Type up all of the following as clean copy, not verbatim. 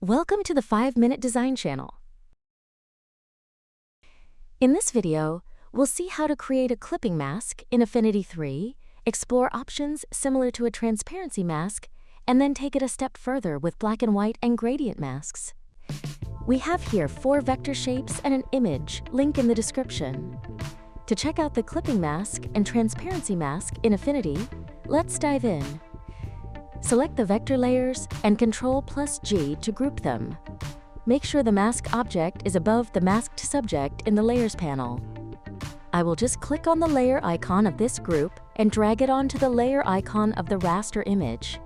Welcome to the 5-Minute Design channel. In this video, we'll see how to create a clipping mask in Affinity 3, explore options similar to a transparency mask, and then take it a step further with black and white and gradient masks. We have here 4 vector shapes and an image, link in the description. To check out the clipping mask and transparency mask in Affinity, let's dive in. Select the vector layers and Ctrl+G to group them. Make sure the mask object is above the masked subject in the Layers panel. I will just click on the layer icon of this group and drag it onto the layer icon of the raster image.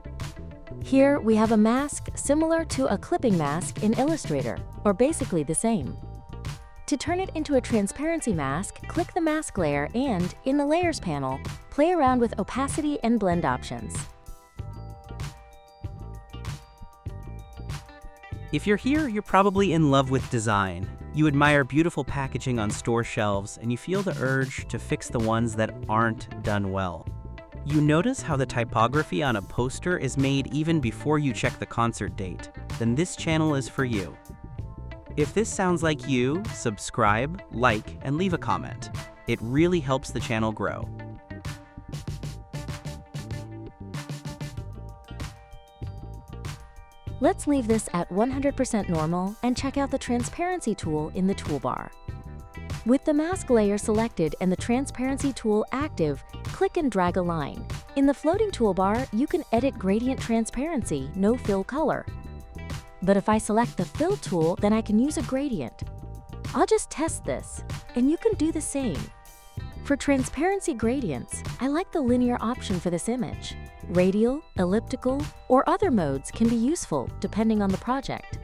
Here we have a mask similar to a clipping mask in Illustrator, or basically the same. To turn it into a transparency mask, click the mask layer and, in the Layers panel, play around with opacity and blend options. If you're here, you're probably in love with design. You admire beautiful packaging on store shelves, and you feel the urge to fix the ones that aren't done well. You notice how the typography on a poster is made even before you check the concert date. Then this channel is for you. If this sounds like you, subscribe, like, and leave a comment. It really helps the channel grow. Let's leave this at 100% normal and check out the transparency tool in the toolbar. With the mask layer selected and the transparency tool active, click and drag a line. In the floating toolbar, you can edit gradient transparency, no fill color. But if I select the fill tool, then I can use a gradient. I'll just test this, and you can do the same. For transparency gradients, I like the linear option for this image. Radial, elliptical, or other modes can be useful depending on the project.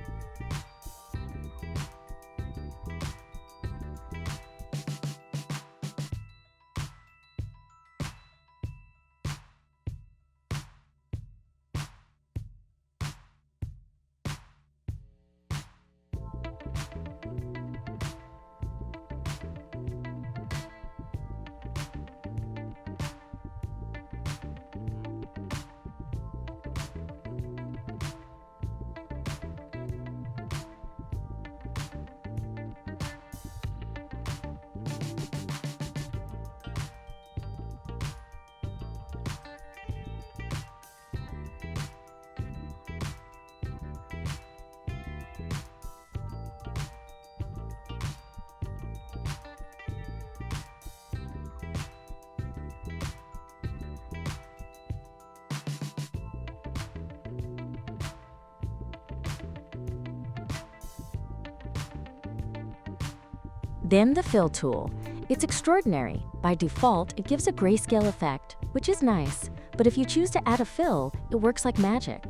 Then the fill tool. It's extraordinary. By default, it gives a grayscale effect, which is nice, but if you choose to add a fill, it works like magic.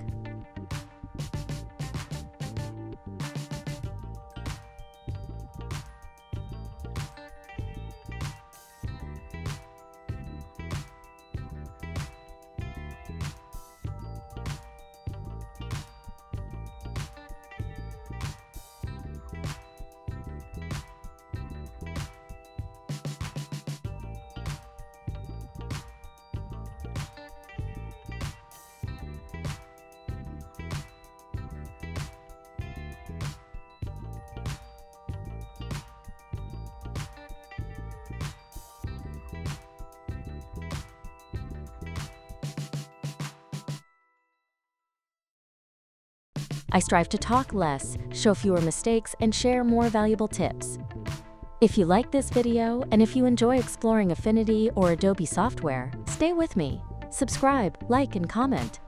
I strive to talk less, show fewer mistakes, and share more valuable tips. If you like this video, and if you enjoy exploring Affinity or Adobe software, stay with me. Subscribe, like, and comment.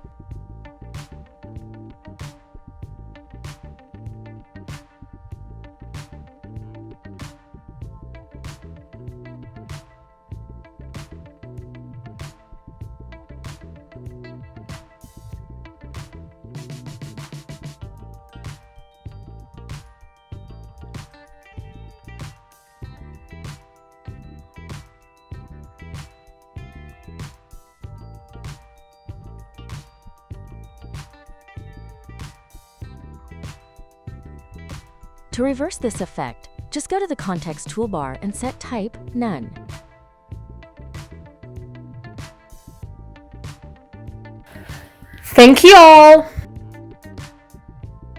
To reverse this effect, just go to the context toolbar and set type None. Thank you all!